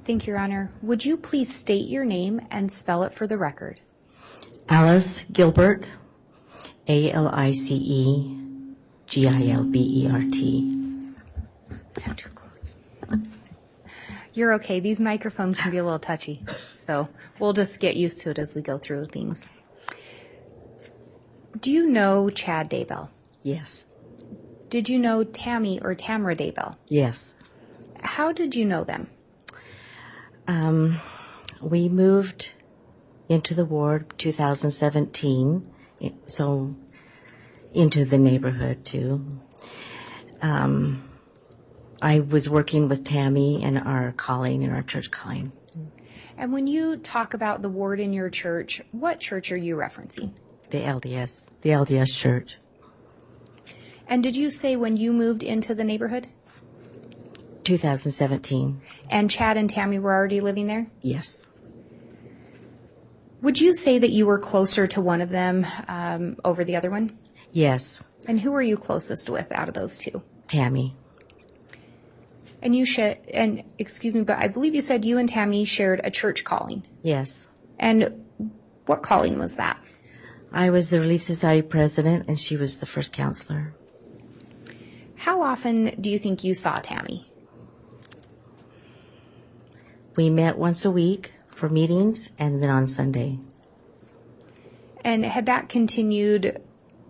Thank you, Your Honor. Would you please state your name and spell it for the record? Alice Gilbert, AliceGilbert. Too close. You're okay. These microphones can be a little touchy, so we'll just get used to it as we go through things. Do you know Chad Daybell? Yes. Did you know Tammy or Tamara Daybell? Yes. How did you know them? We moved into the ward 2017, so into the neighborhood too. I was working with Tammy in our church calling. And when you talk about the ward in your church, what church are you referencing? The LDS church. And did you say when you moved into the neighborhood? 2017. And Chad and Tammy were already living there? Yes. Would you say that you were closer to one of them over the other one? Yes. And who were you closest with out of those two? Tammy. And excuse me, but I believe you said you and Tammy shared a church calling. Yes. And what calling was that? I was the Relief Society President, and she was the first counselor. How often do you think you saw Tammy? We met once a week for meetings, and then on Sunday. And had that continued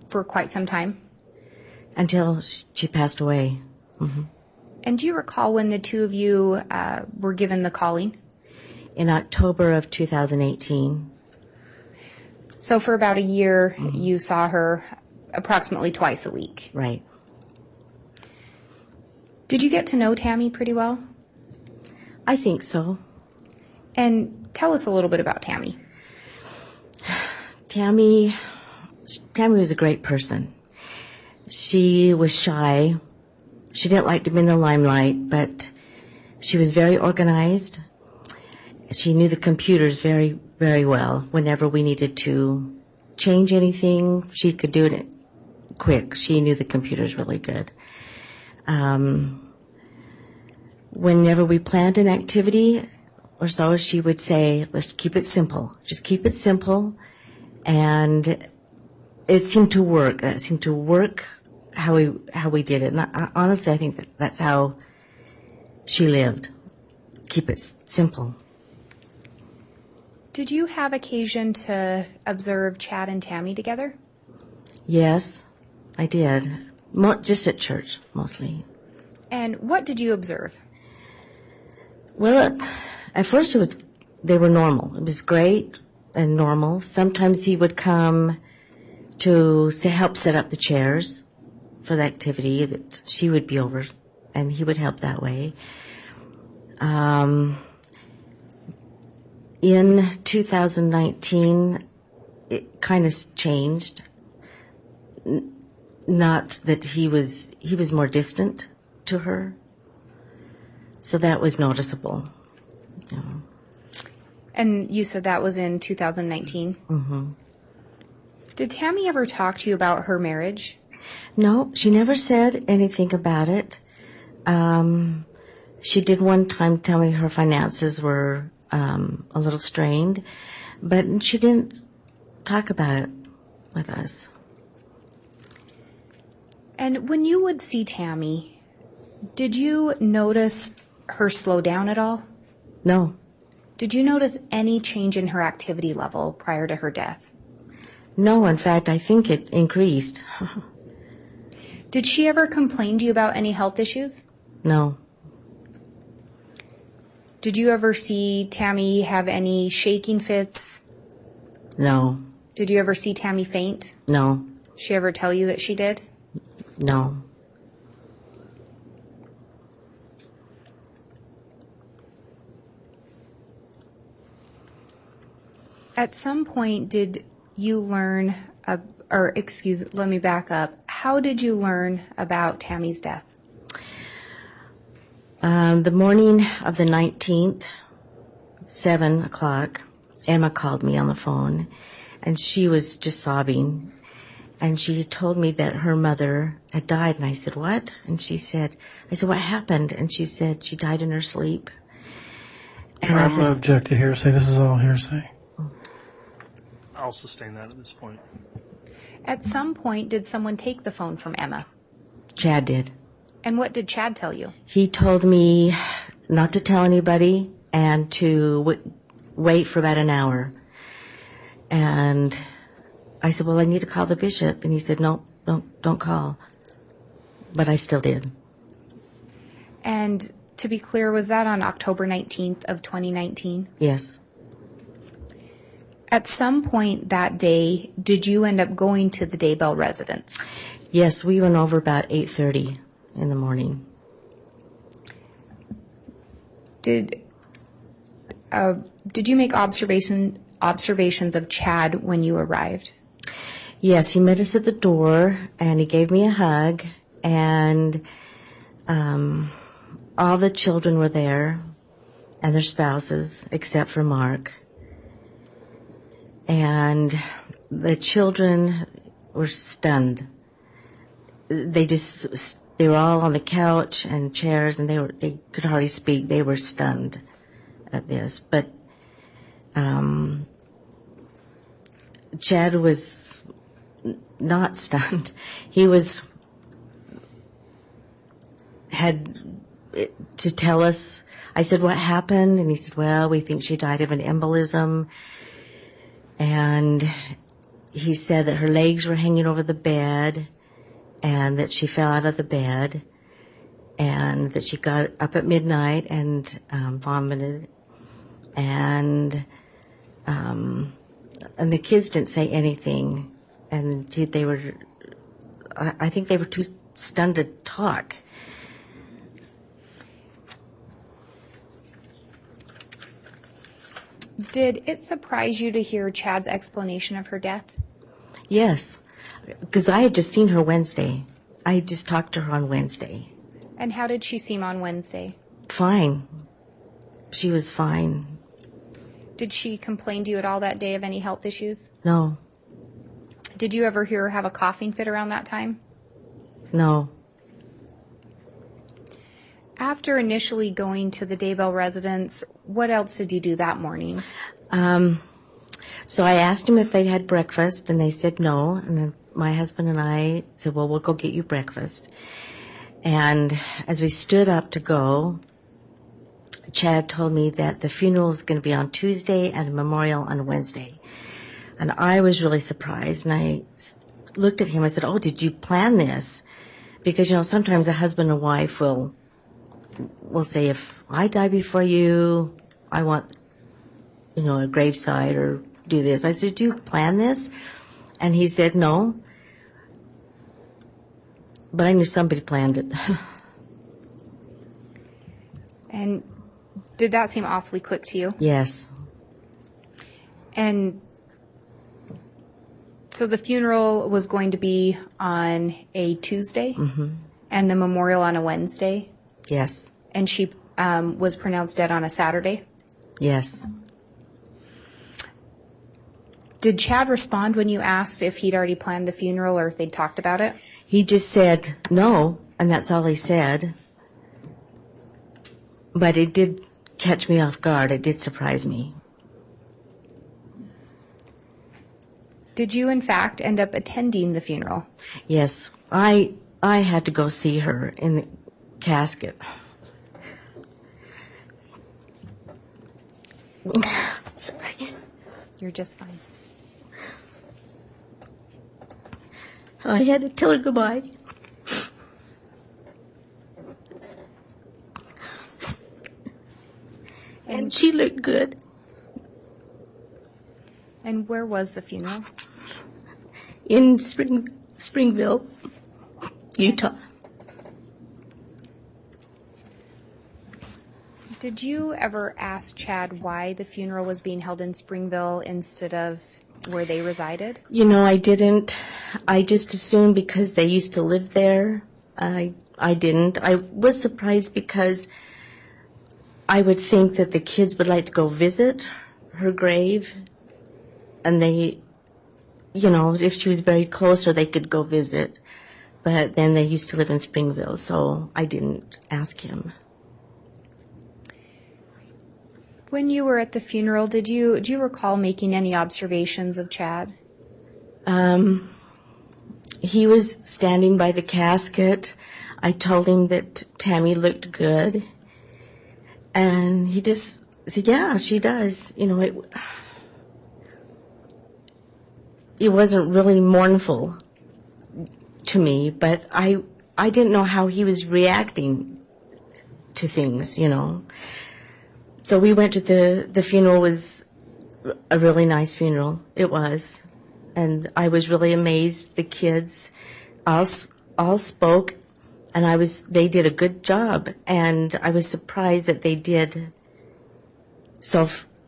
for quite some time? Until she passed away. Mm-hmm. And do you recall when the two of you were given the calling? In October of 2018. So for about a year, you saw her approximately twice a week. Right. Did you get to know Tammy pretty well? I think so. And tell us a little bit about Tammy. Tammy was a great person. She was shy. She didn't like to be in the limelight, but she was very organized. She knew the computers very, very well. Whenever we needed to change anything, she could do it quick. She knew the computers really good. Whenever we planned an activity or so, she would say, let's keep it simple. Just keep it simple. And it seemed to work. That seemed to work how we did it. And honestly, I think that's how she lived. Keep it simple. Did you have occasion to observe Chad and Tammy together? Yes, I did. Just at church, mostly. And what did you observe? Well, at first they were normal. It was great and normal. Sometimes he would come to help set up the chairs for the activity that she would be over, and he would help that way. In 2019, it kind of changed. Not that he was more distant to her, so that was noticeable. You know. And you said that was in 2019? Mm-hmm. Did Tammy ever talk to you about her marriage? No, she never said anything about it. She did one time tell me her finances were a little strained, but she didn't talk about it with us. And when you would see Tammy, did you notice her slow down at all? No. Did you notice any change in her activity level prior to her death? No, in fact, I think it increased. Did she ever complain to you about any health issues? No. Did you ever see Tammy have any shaking fits? No. Did you ever see Tammy faint? No. She ever tell you that she did? No. At some point, did you learn, let me back up. How did you learn about Tammy's death? The morning of the 19th, 7 o'clock, Emma called me on the phone, and she was just sobbing. And she told me that her mother had died, and I said, what? And I said, what happened? And she said she died in her sleep. And I I'm said, going to object to hearsay. This is all hearsay. I'll sustain that at this point. At some point, did someone take the phone from Emma? Chad did. And what did Chad tell you? He told me not to tell anybody and to wait for about an hour. And I said, well, I need to call the bishop. And he said, no, don't call. But I still did. And to be clear, was that on October 19th of 2019? Yes. At some point that day, did you end up going to the Daybell residence? Yes, we went over about 8:30 in the morning. Did you make observations of Chad when you arrived? Yes, he met us at the door, and he gave me a hug, and all the children were there, and their spouses, except for Mark. And the children were stunned. They were all on the couch and chairs, and they could hardly speak. They were stunned at this. But Chad was not stunned. He had to tell us. I said, what happened? And he said, well, we think she died of an embolism. And he said that her legs were hanging over the bed and that she fell out of the bed and that she got up at midnight and vomited. And the kids didn't say anything. And I think they were too stunned to talk. Did it surprise you to hear Chad's explanation of her death? Yes, because I had just seen her Wednesday. I had just talked to her on Wednesday. And how did she seem on Wednesday? Fine. She was fine. Did she complain to you at all that day of any health issues? No. Did you ever hear her have a coughing fit around that time? No. After initially going to the Daybell residence, what else did you do that morning? So I asked them if they had breakfast, and they said no. And then my husband and I said, well, we'll go get you breakfast. And as we stood up to go, Chad told me that the funeral is going to be on Tuesday and the memorial on Wednesday. And I was really surprised, and I looked at him. I said, oh, did you plan this? Because, sometimes a husband and wife will say, if I die before you, I want, a graveside or do this. I said, do you plan this? And he said, no. But I knew somebody planned it. And did that seem awfully quick to you? Yes. And so the funeral was going to be on a Tuesday, and the memorial on a Wednesday? Yes. And she was pronounced dead on a Saturday? Yes. Did Chad respond when you asked if he'd already planned the funeral or if they'd talked about it? He just said no, and that's all he said. But it did catch me off guard. It did surprise me. Did you, in fact, end up attending the funeral? Yes. I had to go see her in the casket. Sorry. You're just fine. I had to tell her goodbye. And she looked good. And where was the funeral? In Springville, Utah. Did you ever ask Chad why the funeral was being held in Springville instead of where they resided? I didn't. I just assumed because they used to live there. I didn't. I was surprised because I would think that the kids would like to go visit her grave, and they, if she was very close, or they could go visit. But then they used to live in Springville, so I didn't ask him. When you were at the funeral, do you recall making any observations of Chad? He was standing by the casket. I told him that Tammy looked good. And he just said, yeah, she does. You know, it wasn't really mournful to me, but I didn't know how he was reacting to things, you know. So we went to the funeral. Was a really nice funeral. It was. And I was really amazed. The kids all spoke, and they did a good job. And I was surprised that they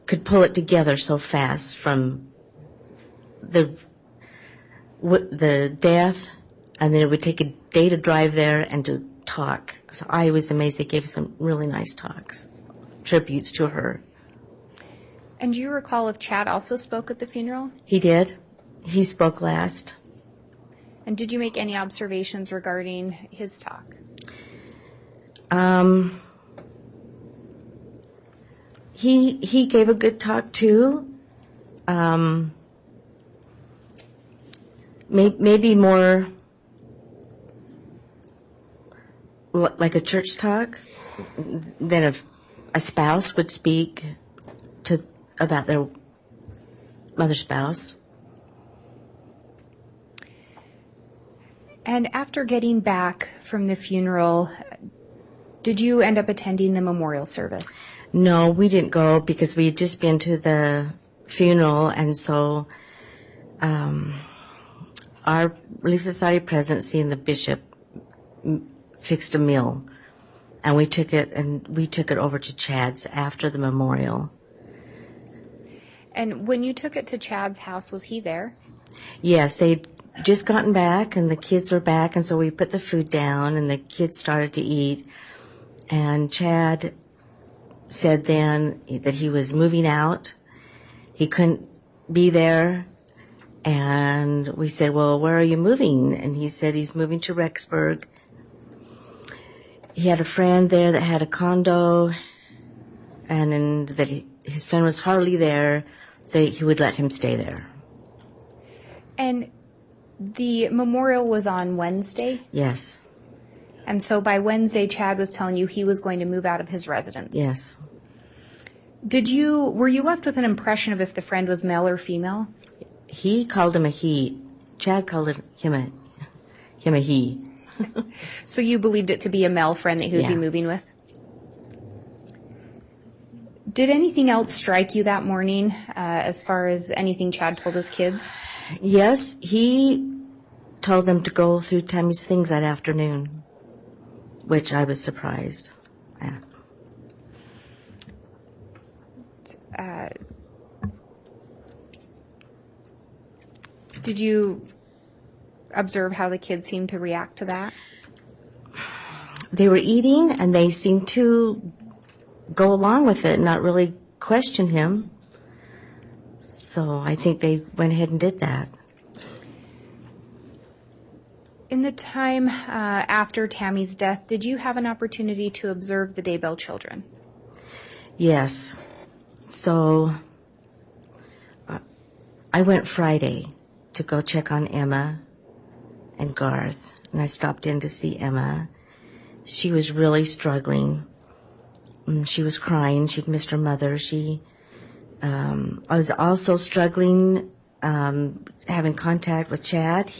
could pull it together so fast from the death, and then it would take a day to drive there and to talk. So I was amazed. They gave some really nice talks, tributes to her. And do you recall if Chad also spoke at the funeral? He did. He spoke last. And did you make any observations regarding his talk? He gave a good talk too. Maybe more like a church talk than a spouse would speak about their mother spouse. And after getting back from the funeral, did you end up attending the memorial service? No, we didn't go because we had just been to the funeral, and so our Relief Society presidency and the bishop fixed a meal, and we took it over to Chad's after the memorial. And when you took it to Chad's house, was he there? Yes, they'd just gotten back, and the kids were back, and so we put the food down, and the kids started to eat. And Chad said then that he was moving out. He couldn't be there. And we said, well, where are you moving? And he said he's moving to Rexburg. He had a friend there that had a condo, and that his friend was hardly there, so he would let him stay there. And the memorial was on Wednesday? Yes. And so by Wednesday, Chad was telling you he was going to move out of his residence? Yes. Were you left with an impression of if the friend was male or female? He called him a he. Chad called him a he. So you believed it to be a male friend that he would be moving with? Did anything else strike you that morning as far as anything Chad told his kids? Yes, he told them to go through Tammy's things that afternoon, which I was surprised at. Did you observe how the kids seemed to react to that? They were eating, and they seemed to go along with it, not really question him. So I think they went ahead and did that. In the time after Tammy's death, did you have an opportunity to observe the Daybell children? Yes. So I went Friday to go check on Emma and Garth, and I stopped in to see Emma. She was really struggling. She was crying. She'd missed her mother. She was also struggling having contact with Chad.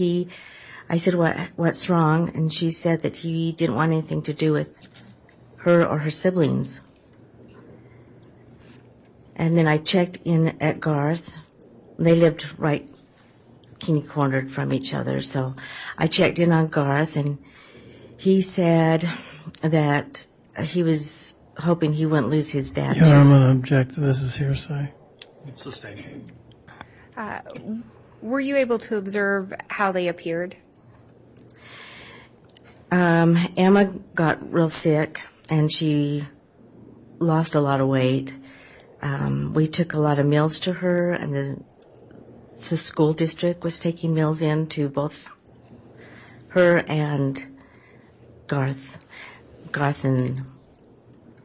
I said, what's wrong? And she said that he didn't want anything to do with her or her siblings. And then I checked in at Garth. They lived right kitty-cornered from each other. So I checked in on Garth, and he said that he was hoping he wouldn't lose his dad. Yeah, I'm going to object to this as hearsay. It's sustained. Were you able to observe how they appeared? Emma got real sick, and she lost a lot of weight. We took a lot of meals to her, and the school district was taking meals in to both her and Garth. Garth and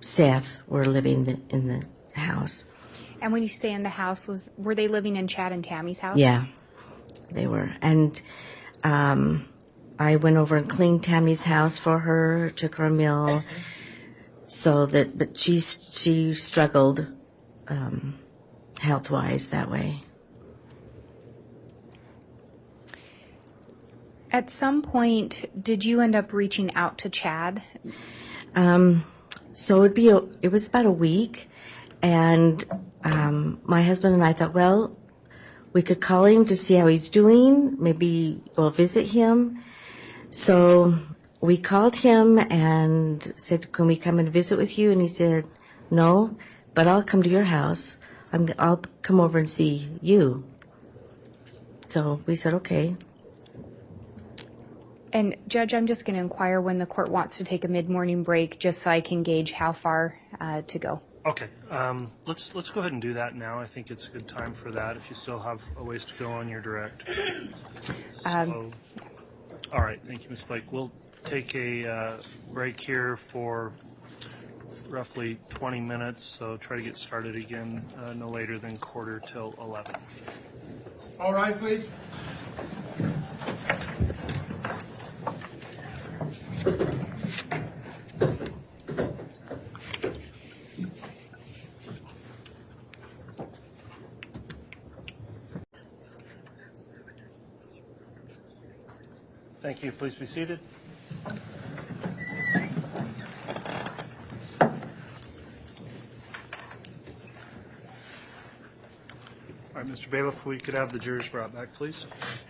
Seth were living in the house. And when you say in the house, were they living in Chad and Tammy's house? Yeah, they were. And I went over and cleaned Tammy's house for her, took her a meal, but she struggled health-wise that way. At some point, did you end up reaching out to Chad? So it was about a week, and my husband and I thought, well, we could call him to see how he's doing, maybe go visit him. So we called him and said, can we come and visit with you? And he said, no, but I'll come to your house. I'll come over and see you. So we said, okay. And Judge, I'm just going to inquire when the court wants to take a mid-morning break, just so I can gauge how far to go. Okay, let's go ahead and do that now. I think it's a good time for that if you still have a ways to go on your direct. So, all right, thank you, Ms. Blake. We'll take a break here for roughly 20 minutes, so try to get started again no later than 11:45. All rise, please. Thank you. Please be seated. All right, Mr. Bailiff, if we could have the jurors brought back, please.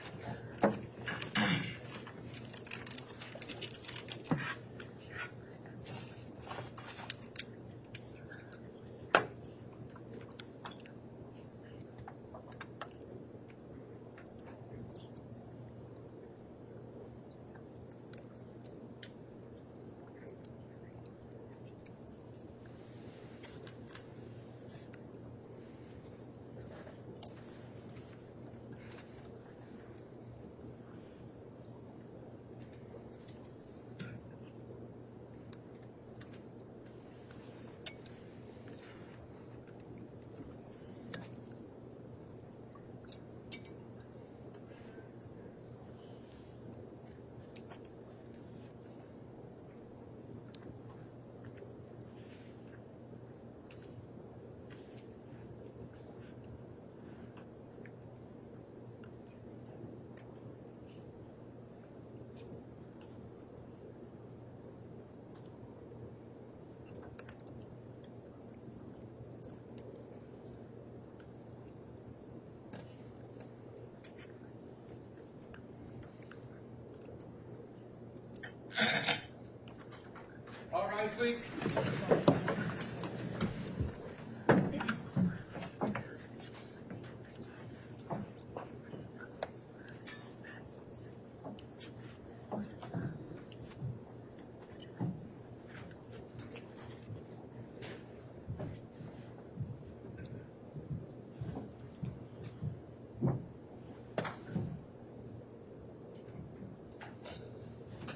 All rise, please.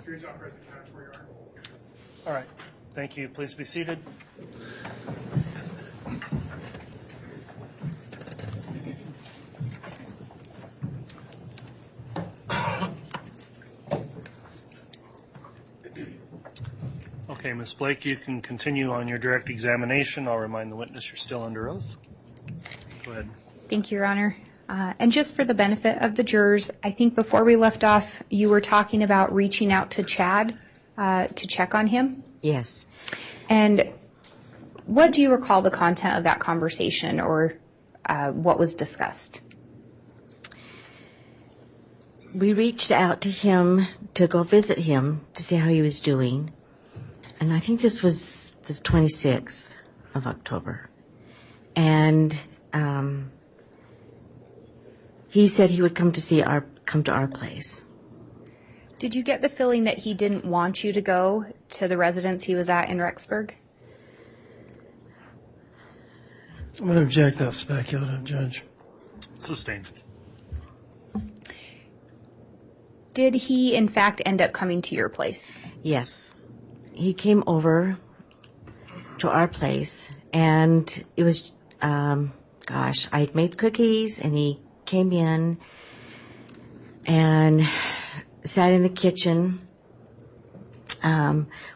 Jury's not present. Count where you are. All right. Thank you. Please be seated. Okay, Ms. Blake, you can continue on your direct examination. I'll remind the witness you're still under oath. Go ahead. Thank you, Your Honor. And just for the benefit of the jurors, I think before we left off, you were talking about reaching out to Chad to check on him. Yes. And what do you recall the content of that conversation, or what was discussed? We reached out to him to go visit him to see how he was doing. And I think this was the 26th of October. And he said he would come to our place. Did you get the feeling that he didn't want you to go to the residence he was at in Rexburg? I'm going to object that's speculative, Judge. Sustained. Did he, in fact, end up coming to your place? Yes. He came over to our place, and it was, I'd made cookies, and he came in and sat in the kitchen.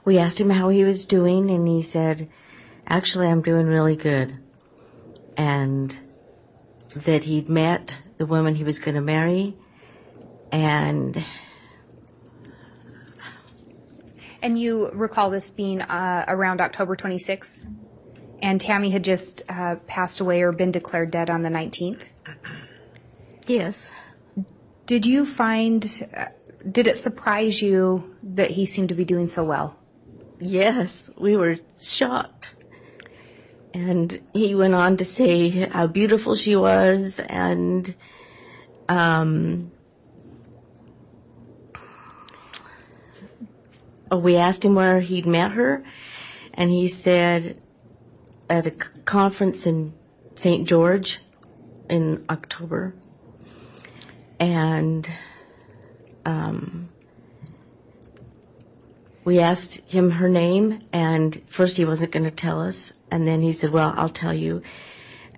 We asked him how he was doing, and he said, actually, I'm doing really good. And that he'd met the woman he was going to marry, and you recall this being around October 26th? And Tammy had just passed away or been declared dead on the 19th? yes. Did you find, did it surprise you that he seemed to be doing so well? Yes, we were shocked. And he went on to say how beautiful she was, and we asked him where he'd met her, and he said at a conference in St. George in October. And we asked him her name, and first he wasn't going to tell us, and then he said, well, I'll tell you.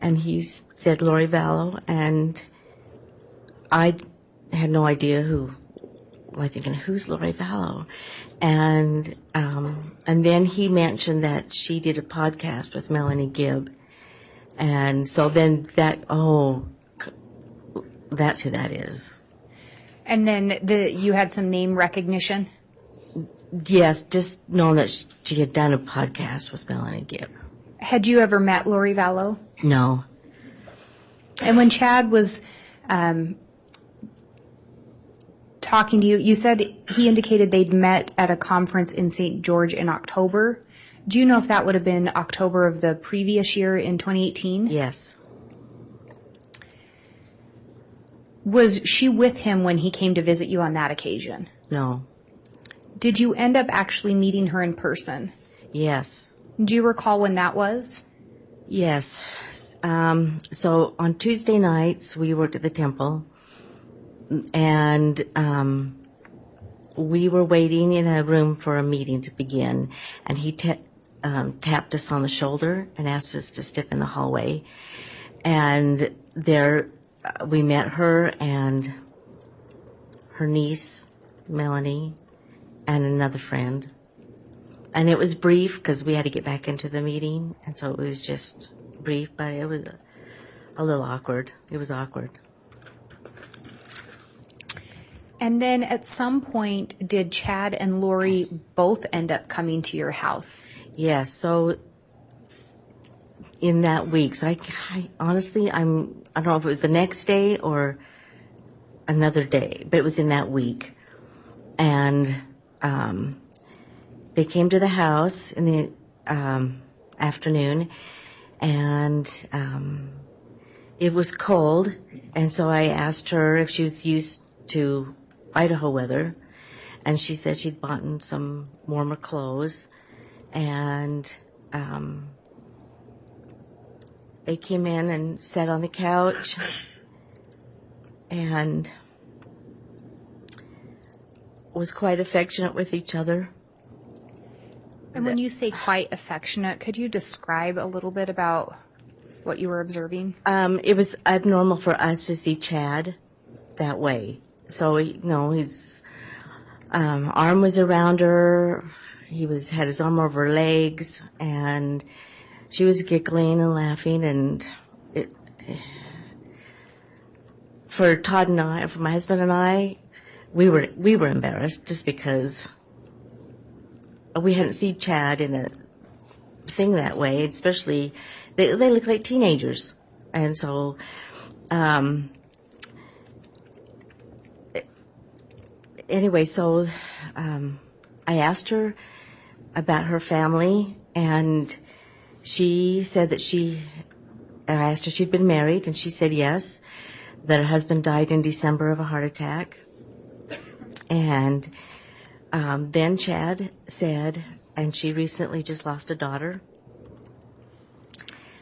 And he said Lori Vallow, and I had no idea who, well, I thinking, who's Lori Vallow? And then he mentioned that she did a podcast with Melanie Gibb. And so then that's who that is. And then you had some name recognition? Yes, just knowing that she had done a podcast with Melanie Gibb. Had you ever met Lori Vallow? No. And when Chad was talking to you, you said he indicated they'd met at a conference in St. George in October. Do you know if that would have been October of the previous year in 2018? Yes. Was she with him when he came to visit you on that occasion? No. Did you end up actually meeting her in person? Yes. Do you recall when that was? Yes. So on Tuesday nights, we worked at the temple, and we were waiting in a room for a meeting to begin, and he tapped us on the shoulder and asked us to step in the hallway. And there we met her and her niece, Melanie, and another friend. And it was brief because we had to get back into the meeting, and so it was just brief, but it was a little awkward. It was awkward. And then at some point, did Chad and Lori both end up coming to your house? Yes, so in that week, so I honestly, I don't know if it was the next day or another day, but it was in that week. And they came to the house in the afternoon, and it was cold, and so I asked her if she was used to Idaho weather, and she said she'd bought some warmer clothes, and they came in and sat on the couch and was quite affectionate with each other. And when you say quite affectionate, could you describe a little bit about what you were observing? It was abnormal for us to see Chad that way. So, his arm was around her. He had his arm over her legs, and she was giggling and laughing. And for Todd and I, for my husband and I, we were embarrassed just because we hadn't seen Chad in a thing that way. Especially, they look like teenagers, and so. Anyway, so I asked her about her family, and she said that I asked her if she'd been married, and she said yes, that her husband died in December of a heart attack. And then Chad said, and she recently just lost a daughter.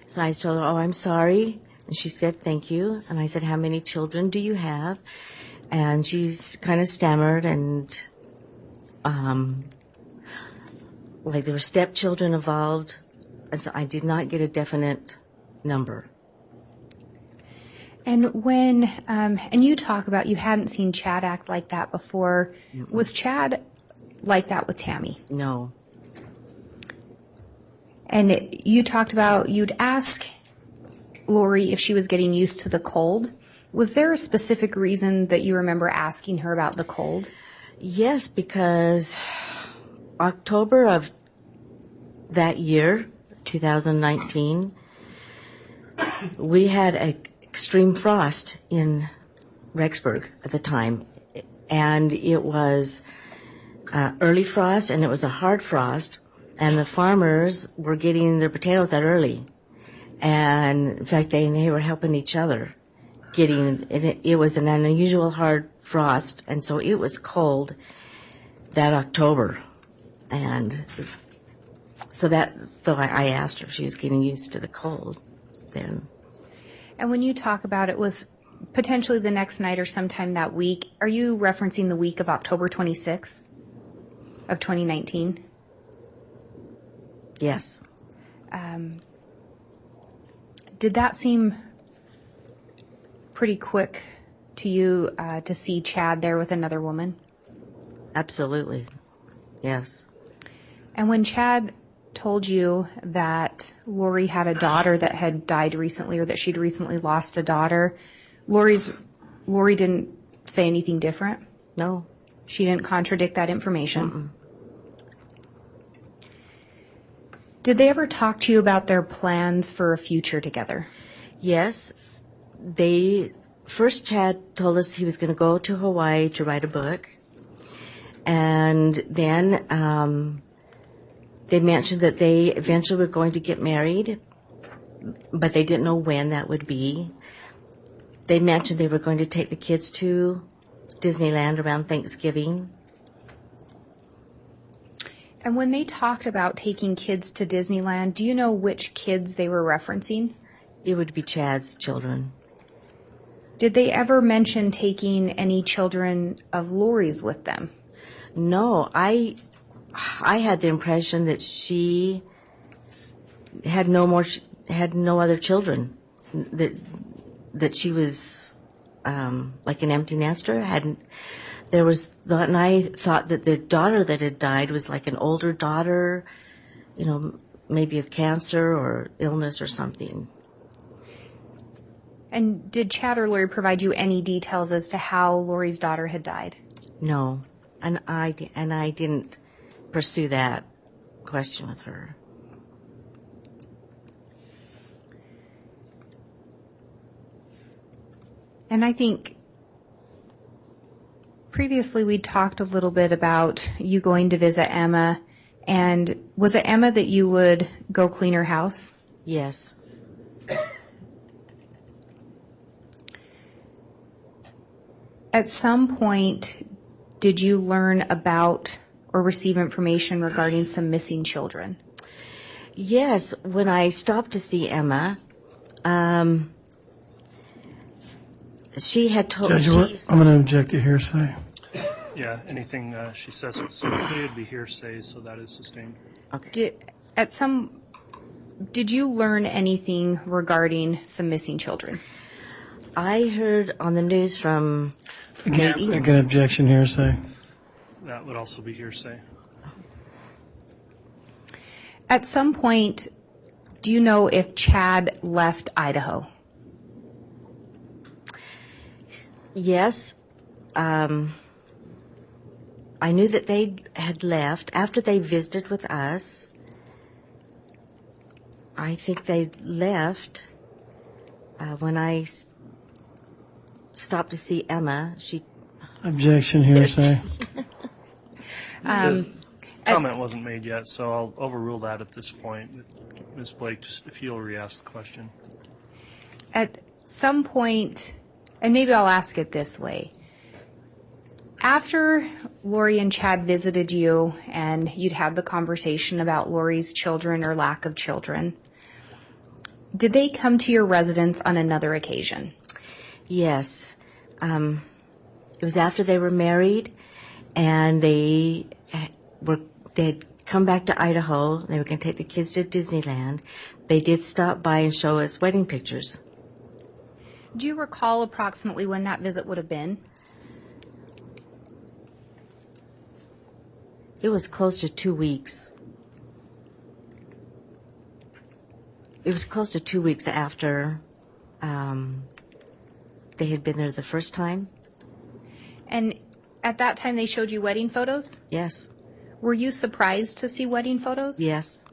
So I told her, oh, I'm sorry. And she said, thank you. And I said, how many children do you have? And she's kind of stammered, and like there were stepchildren involved, so I did not get a definite number. And when, and you talk about you hadn't seen Chad act like that before. Was Chad like that with Tammy? No. And you talked about you'd ask Lori if she was getting used to the cold. Was there a specific reason that you remember asking her about the cold? Yes, because October of that year, 2019, we had an extreme frost in Rexburg at the time. And it was early frost, and it was a hard frost, and the farmers were getting their potatoes out early. And in fact, they were helping each other getting, and it was an unusual hard frost, and so it was cold that October. And so I asked her if she was getting used to the cold then. And when you talk about it was potentially the next night or sometime that week, are you referencing the week of October 26th of 2019? Yes. Did that seem pretty quick to you to see Chad there with another woman? Absolutely. Yes. And when Chad told you that Lori had a daughter that had died recently, or that she'd recently lost a daughter, Lori didn't say anything different? No. She didn't contradict that information? Mm-mm. Did they ever talk to you about their plans for a future together? Yes. First Chad told us he was going to go to Hawaii to write a book. And then they mentioned that they eventually were going to get married, but they didn't know when that would be. They mentioned they were going to take the kids to Disneyland around Thanksgiving. And when they talked about taking kids to Disneyland, do you know which kids they were referencing? It would be Chad's children. Did they ever mention taking any children of Lori's with them? No, I had the impression that she had no other children, that she was like an empty nester. And I thought that the daughter that had died was like an older daughter, maybe of cancer or illness or something. And did Chad or Lori provide you any details as to how Lori's daughter had died? No, and I didn't pursue that question with her. And I think previously we talked a little bit about you going to visit Emma, and was it Emma that you would go clean her house? Yes. At some point, did you learn about or receive information regarding some missing children? Yes, when I stopped to see Emma, she had told Judge, I'm going to object to hearsay. Yeah, anything she says specifically would be hearsay, so that is sustained. Okay. Did you learn anything regarding some missing children? I heard on the news from Again, objection hearsay. That would also be hearsay. At some point, do you know if Chad left Idaho? Yes. I knew that they had left after they visited with us. I think they left when I stopped to see Emma. Objection hearsay. Comment wasn't made yet, so I'll overrule that at this point. Ms. Blake, just if you'll re-ask the question. At some point, and maybe I'll ask it this way. After Lori and Chad visited you and you'd had the conversation about Lori's children or lack of children, did they come to your residence on another occasion? Yes. It was after they were married, and they had come back to Idaho. They were going to take the kids to Disneyland. They did stop by and show us wedding pictures. Do you recall approximately when that visit would have been? It was close to 2 weeks. It was close to 2 weeks after they had been there the first time. And at that time they showed you wedding photos? Yes. Were you surprised to see wedding photos? Yes.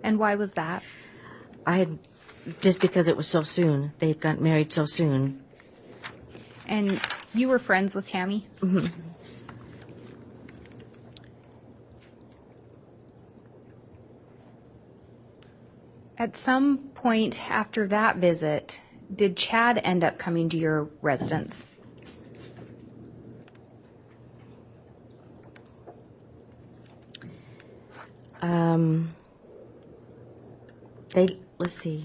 And why was that? Just because it was so soon. They had got married so soon. And you were friends with Tammy? Mm-hmm. At some point after that visit, did Chad end up coming to your residence? Let's see.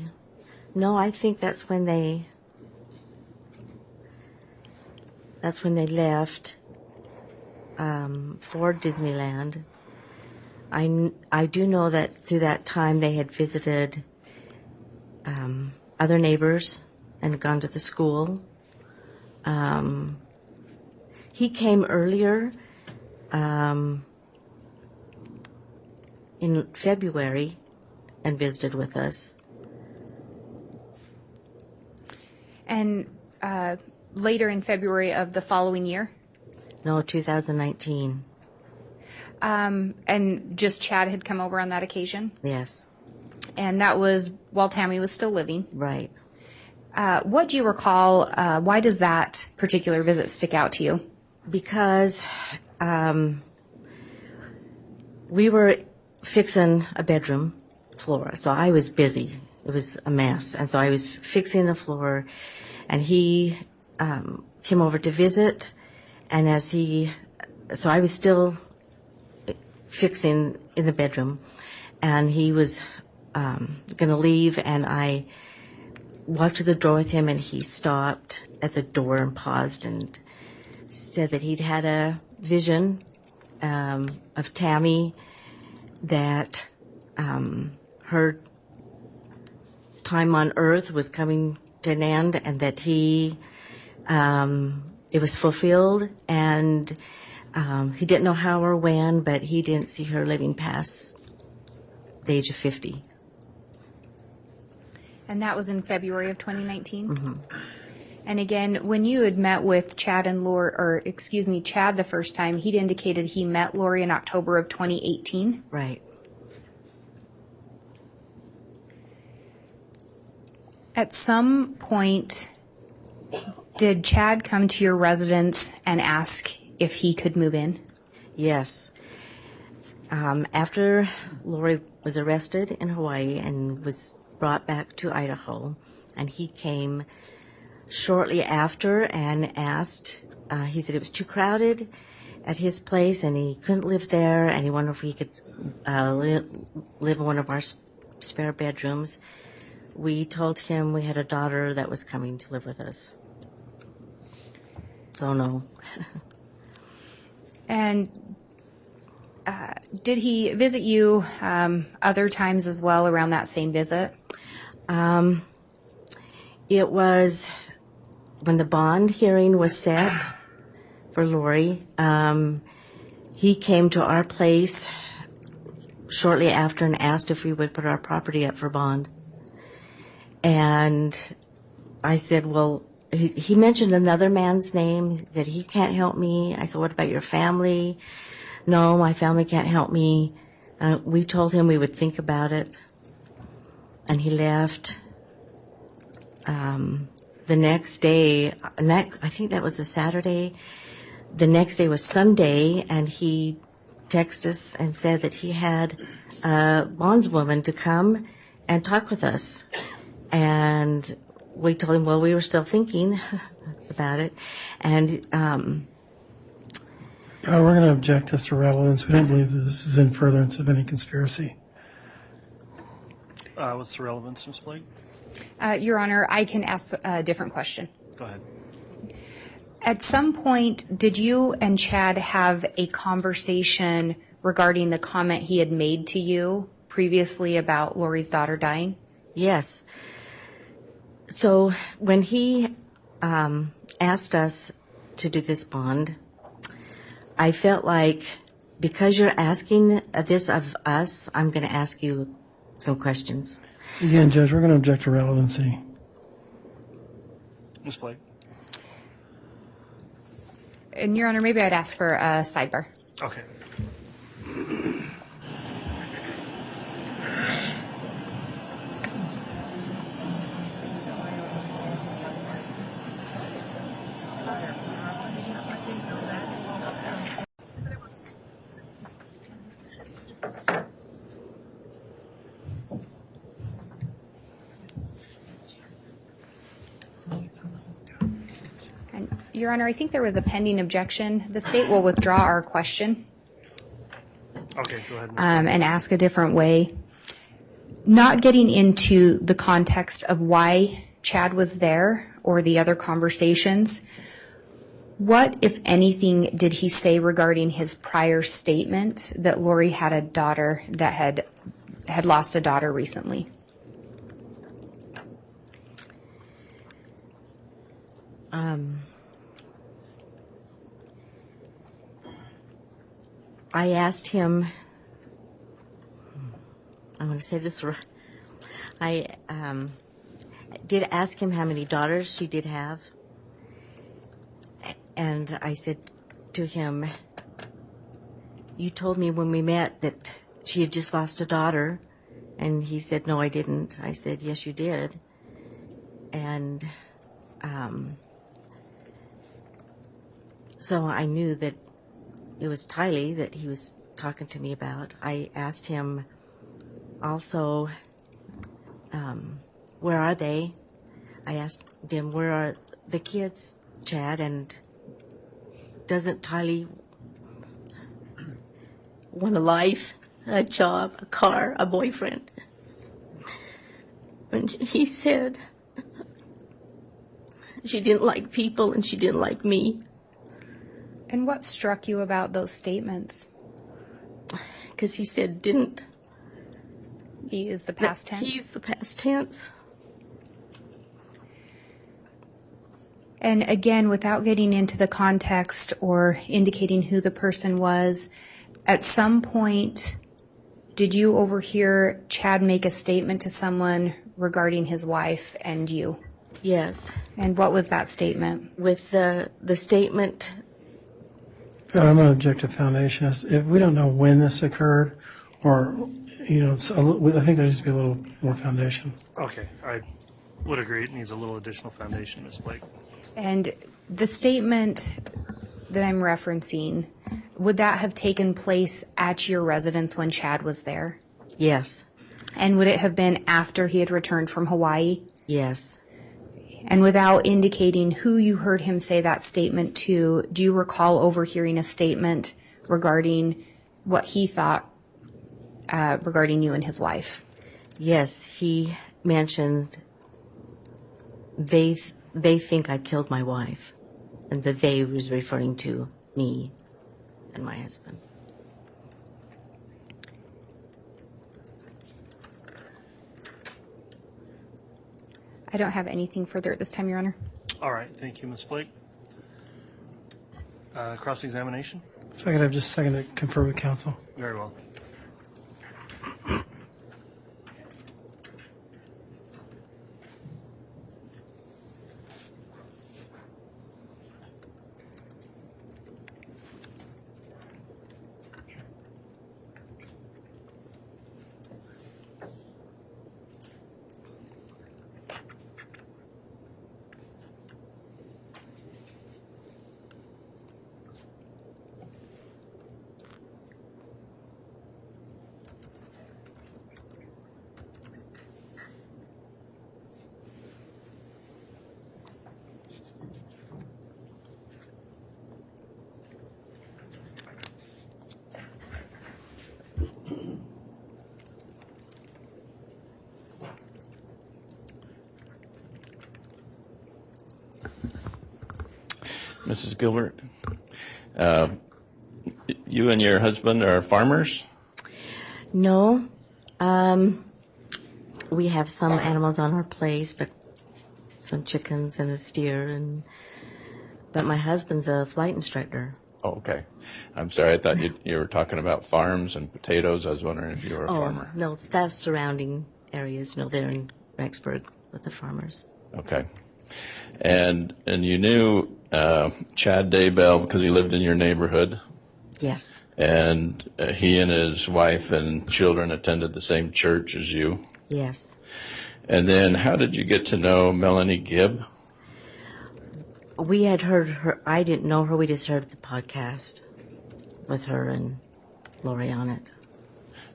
No, I think that's when they left for Disneyland. I do know that through that time they had visited other neighbors and gone to the school. He came earlier in February and visited with us. And later in February of the following year? No, 2019. And just Chad had come over on that occasion? Yes. And that was while Tammy was still living? Right. What do you recall, why does that particular visit stick out to you? Because we were fixing a bedroom floor, so I was busy. It was a mess, and so I was fixing the floor, and he came over to visit, and so I was still fixing in the bedroom, and he was going to leave, and I walked to the door with him, and he stopped at the door and paused and said that he'd had a vision of Tammy, that her time on earth was coming to an end, and that it was fulfilled, and he didn't know how or when, but he didn't see her living past the age of 50. And that was in February of 2019? Mm-hmm. And again, when you had met with Chad Chad the first time, he'd indicated he met Lori in October of 2018? Right. At some point, did Chad come to your residence and ask if he could move in? Yes. After Lori was arrested in Hawaii and was brought back to Idaho, and he came shortly after and asked, he said it was too crowded at his place and he couldn't live there, and he wondered if he could live in one of our spare bedrooms. We told him we had a daughter that was coming to live with us. So no. And did he visit you other times as well around that same visit? It was when the bond hearing was set for Lori. He came to our place shortly after and asked if we would put our property up for bond. And I said, well, he mentioned another man's name. He said, he can't help me. I said, what about your family? No, my family can't help me. We told him we would think about it. And he left. The next day, I think that was a Saturday. The next day was Sunday, and he texted us and said that he had a bondswoman to come and talk with us. And we told him, well, we were still thinking about it. And We're going to object as to relevance. We don't believe that this is in furtherance of any conspiracy. What's the relevance, Ms. Blake? Your Honor, I can ask a different question. Go ahead. At some point, did you and Chad have a conversation regarding the comment he had made to you previously about Lori's daughter dying? Yes. So when he asked us to do this bond, I felt like because you're asking this of us, I'm going to ask you some questions. Again, Judge, we're going to object to relevancy. Ms. Blake? And Your Honor, maybe I'd ask for a sidebar. Okay. And Your Honor, I think there was a pending objection. The state will withdraw our question Okay, go ahead, Ms. and ask a different way. Not getting into the context of why Chad was there or the other conversations, what, if anything, did he say regarding his prior statement that Lori had a daughter that had lost a daughter recently? I asked him, I'm going to say this right. I did ask him how many daughters she did have. And I said to him, you told me when we met that she had just lost a daughter. And he said, no, I didn't. I said, yes, you did. And so I knew that it was Tylee that he was talking to me about. I asked him also, where are they? I asked him, where are the kids, Chad? And doesn't Tylee want a life, a job, a car, a boyfriend? And he said she didn't like people and she didn't like me. And what struck you about those statements? Because he said didn't. He used the past tense? He used the past tense. And again, without getting into the context or indicating who the person was, at some point, did you overhear Chad make a statement to someone regarding his wife and you? Yes. And what was that statement? With the statement. I'm going to object to foundation. If we don't know when this occurred, or, I think there needs to be a little more foundation. Okay, I would agree. It needs a little additional foundation, Ms. Blake. And the statement that I'm referencing, would that have taken place at your residence when Chad was there? Yes. And would it have been after he had returned from Hawaii? Yes. And without indicating who you heard him say that statement to, do you recall overhearing a statement regarding what he thought regarding you and his wife? Yes, he mentioned they think I killed my wife, and the they was referring to me and my husband. I don't have anything further at this time, Your Honor. All right, thank you, Ms. Blake. Cross-examination? If I could have just a second to confer with counsel. Very well. Mrs. Gilbert, you and your husband are farmers? No. We have some animals on our place, but some chickens and a steer, but my husband's a flight instructor. Oh, okay. I'm sorry. I thought you were talking about farms and potatoes. I was wondering if you were a farmer. No, that's surrounding areas, there in Rexburg with the farmers. Okay. And you knew Chad Daybell because he lived in your neighborhood? Yes. And he and his wife and children attended the same church as you? Yes. And then how did you get to know Melanie Gibb? We had heard her. I didn't know her. We just heard the podcast with her and Lori on it.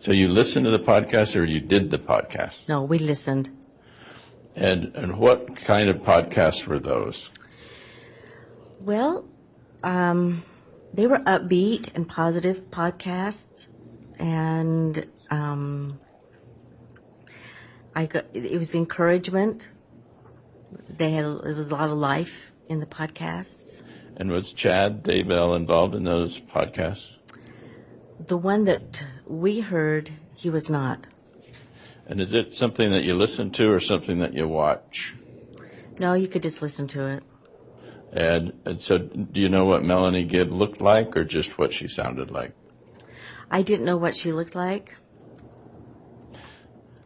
So you listened to the podcast or you did the podcast? No, we listened. And what kind of podcasts were those? Well, they were upbeat and positive podcasts, and it was encouragement. It was a lot of life in the podcasts. And was Chad Daybell involved in those podcasts? The one that we heard, he was not. And is it something that you listen to or something that you watch? No, you could just listen to it. And so do you know what Melanie Gibb looked like or just what she sounded like? I didn't know what she looked like.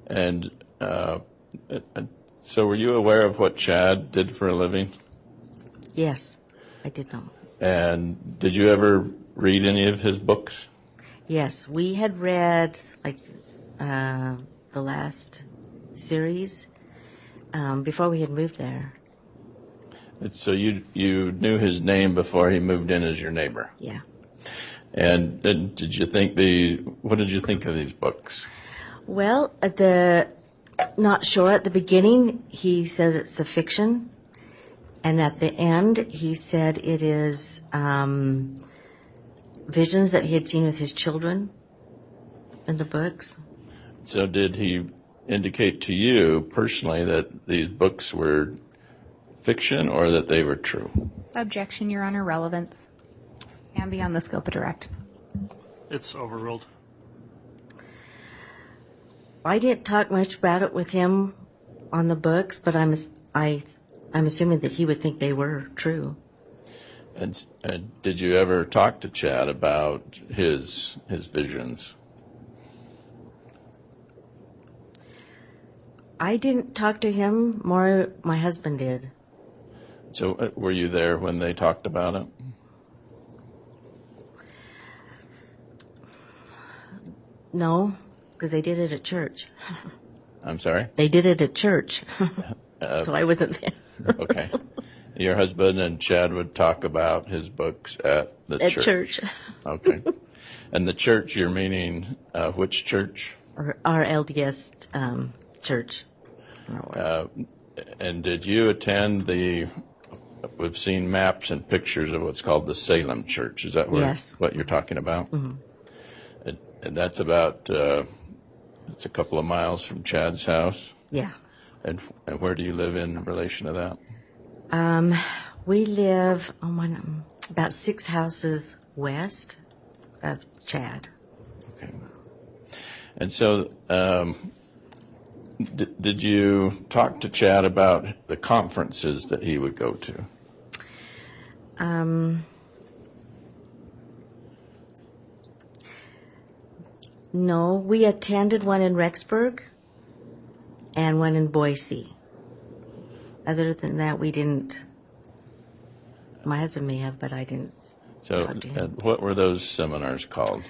And so were you aware of what Chad did for a living? Yes, I did know. And did you ever read any of his books? Yes, we had read the last series before we had moved there. So you knew his name before he moved in as your neighbor? Yeah. And did you think what did you think of these books? Well, not sure. At the beginning, he says it's a fiction. And at the end, he said it is visions that he had seen with his children in the books. So did he indicate to you personally that these books were fiction or that they were true? Objection, Your Honor. Relevance. And beyond the scope of direct. It's overruled. I didn't talk much about it with him on the books, but I'm assuming that he would think they were true. And did you ever talk to Chad about his visions? I didn't talk to him, more my husband did. So were you there when they talked about it? No, because they did it at church. I'm sorry? They did it at church, so I wasn't there. Okay. Your husband and Chad would talk about his books at the church? At church. Okay. And the church, you're meaning which church? Our LDS church. And did you attend we've seen maps and pictures of what's called the Salem Church. Is that Yes. what you're talking about? Mm-hmm. And that's about, it's a couple of miles from Chad's house? Yeah. And where do you live in relation to that? We live on about 6 houses west of Chad. Okay. And so, did you talk to Chad about the conferences that he would go to? No, we attended one in Rexburg and one in Boise. Other than that, we didn't. My husband may have, but I didn't talk to him. What were those seminars called?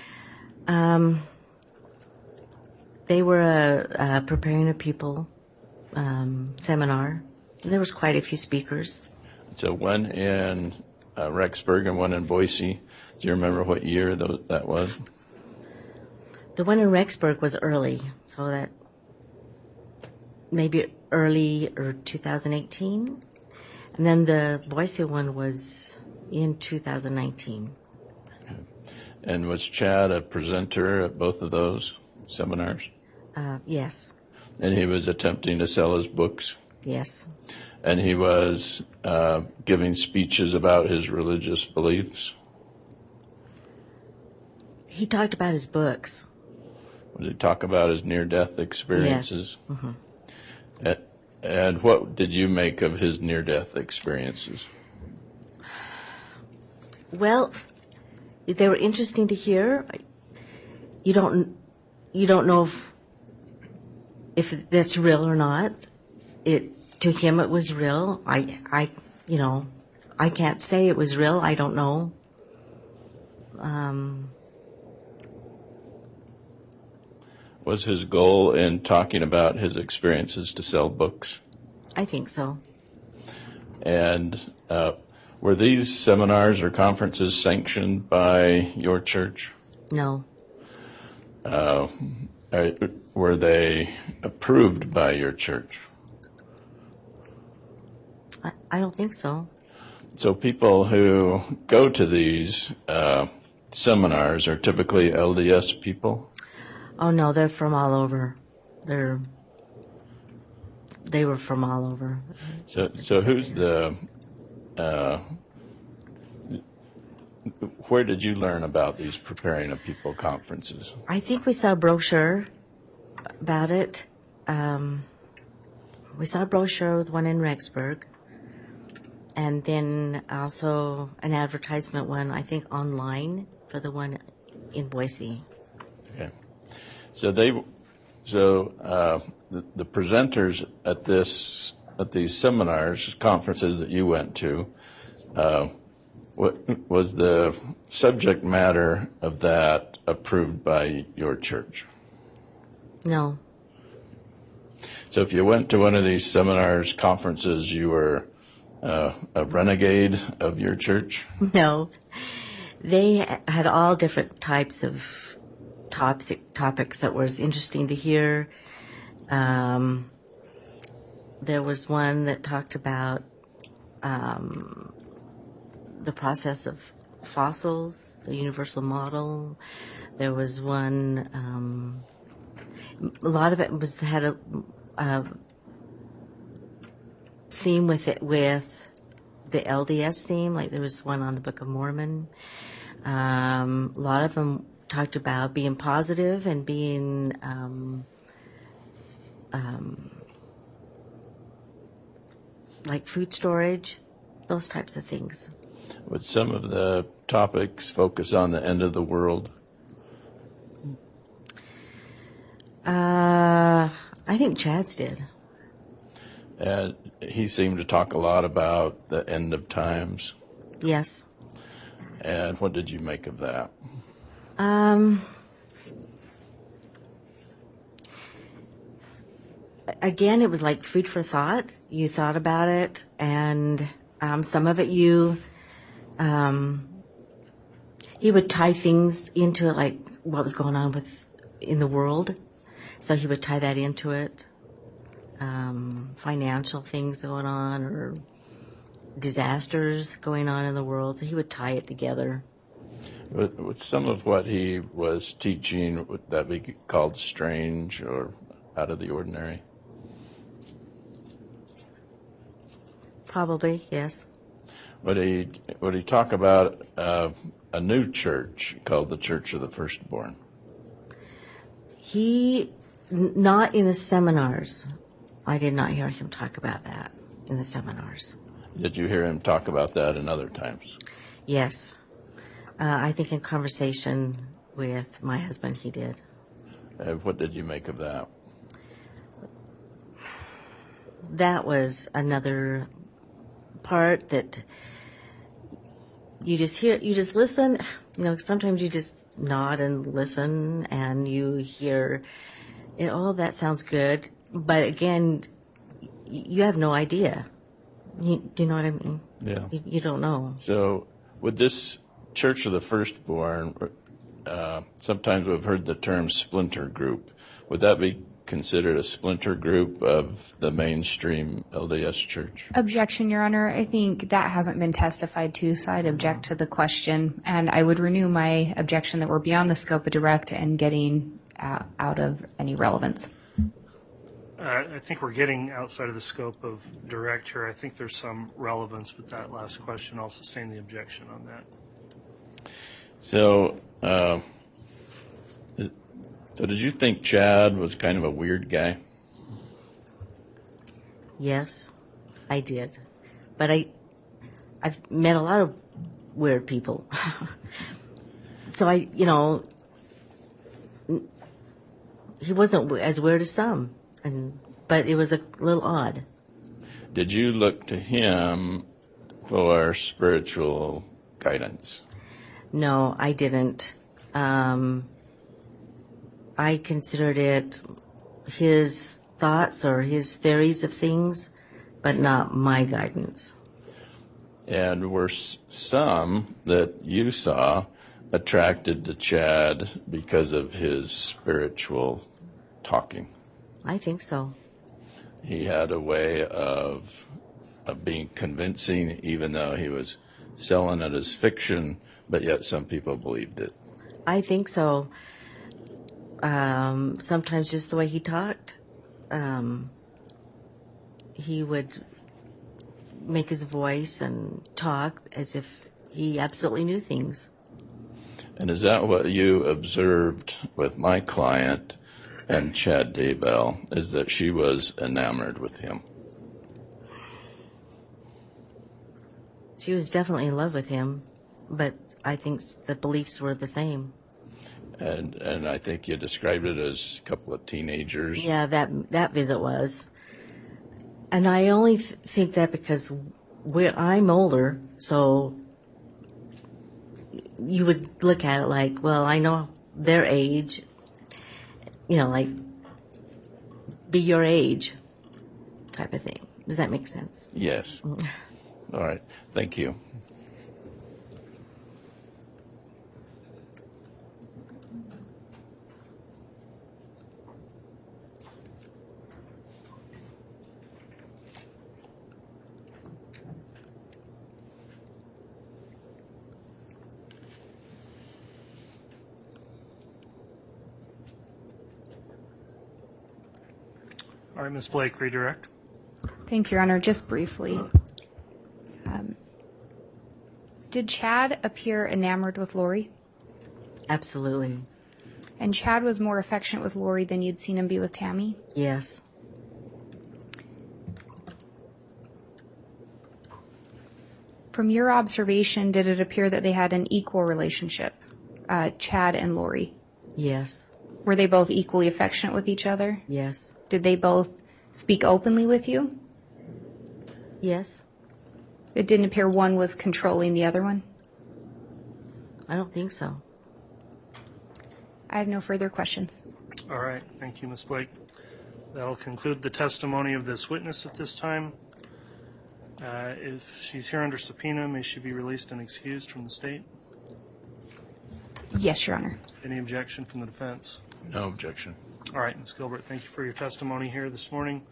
They were a Preparing a People seminar. There was quite a few speakers. So one in Rexburg and one in Boise. Do you remember what year that was? The one in Rexburg was early, so that maybe early or 2018. And then the Boise one was in 2019. And was Chad a presenter at both of those seminars? Yes. And he was attempting to sell his books? Yes. And he was giving speeches about his religious beliefs? He talked about his books. Did he talk about his near-death experiences? Yes. And what did you make of his near-death experiences? Well, they were interesting to hear. You don't know if that's real or not. To him it was real. I can't say it was real. I don't know. Was his goal in talking about his experiences to sell books? I think so. And were these seminars or conferences sanctioned by your church? No. Were they approved by your church? I don't think so. So people who go to these seminars are typically LDS people? Oh no, they're from all over. They were from all over. So who's the where did you learn about these Preparing a People conferences? I think we saw a brochure about it. We saw a brochure with one in Rexburg, and then also an advertisement one, I think, online for the one in Boise. Okay. So the presenters at these seminars, conferences that you went to, what was the subject matter of that approved by your church? No. So if you went to one of these seminars, conferences, you were a renegade of your church? No. They had all different types of topics that was interesting to hear. There was one that talked about the process of fossils, the universal model. There was one, a lot of it had a theme with the LDS theme, like there was one on the Book of Mormon. A lot of them talked about being positive and being like food storage, those types of things. Would some of the topics focus on the end of the world? I think Chad's did. And he seemed to talk a lot about the end of times. Yes. And what did you make of that? Again, it was like food for thought. You thought about it, and some of it he would tie things into it, like what was going on in the world. So he would tie that into it. Financial things going on or disasters going on in the world. So he would tie it together. With some of what he was teaching, would that be called strange or out of the ordinary? Probably, yes. Would he talk about a new church called the Church of the Firstborn? Not in the seminars. I did not hear him talk about that in the seminars. Did you hear him talk about that in other times? Yes. I think in conversation with my husband, he did. What did you make of that? That was another part that you just listen. Sometimes you just nod and listen, and you hear, oh, that sounds good. But again, you have no idea. Do you know what I mean? Yeah. You don't know. So with this Church of the Firstborn, sometimes we've heard the term splinter group. Would that be considered a splinter group of the mainstream LDS Church? Objection, Your Honor. I think that hasn't been testified to, so I'd object to the question. And I would renew my objection that we're beyond the scope of direct and getting out of any relevance. I think we're getting outside of the scope of direct here. I think there's some relevance with that last question. I'll sustain the objection on that. So So did you think Chad was kind of a weird guy? Yes, I did. But I've met a lot of weird people. So he wasn't as weird as some, but it was a little odd. Did you look to him for spiritual guidance? No, I didn't. I considered it his thoughts or his theories of things, but not my guidance. And were some that you saw attracted to Chad because of his spiritual talking? I think so. He had a way of being convincing, even though he was selling it as fiction, but yet some people believed it. I think so. Sometimes just the way he talked. He would make his voice and talk as if he absolutely knew things. And is that what you observed with my client and Chad Daybell, is that she was enamored with him? She was definitely in love with him, but I think the beliefs were the same. And I think you described it as a couple of teenagers. Yeah, that visit was. And I only think that because I'm older, so you would look at it like, well, I know their age, like be your age type of thing. Does that make sense? Yes. All right. Thank you. All right, Ms. Blake, redirect. Thank you, Your Honor. Just briefly. Did Chad appear enamored with Lori? Absolutely. And Chad was more affectionate with Lori than you'd seen him be with Tammy? Yes. From your observation, did it appear that they had an equal relationship, Chad and Lori? Yes. Were they both equally affectionate with each other? Yes. Did they both speak openly with you? Yes. It didn't appear one was controlling the other one? I don't think so. I have no further questions. All right, thank you, Ms. Blake. That'll conclude the testimony of this witness at this time. If she's here under subpoena, may she be released and excused from the state? Yes, Your Honor. Any objection from the defense? No objection. All right, Ms. Gilbert, thank you for your testimony here this morning.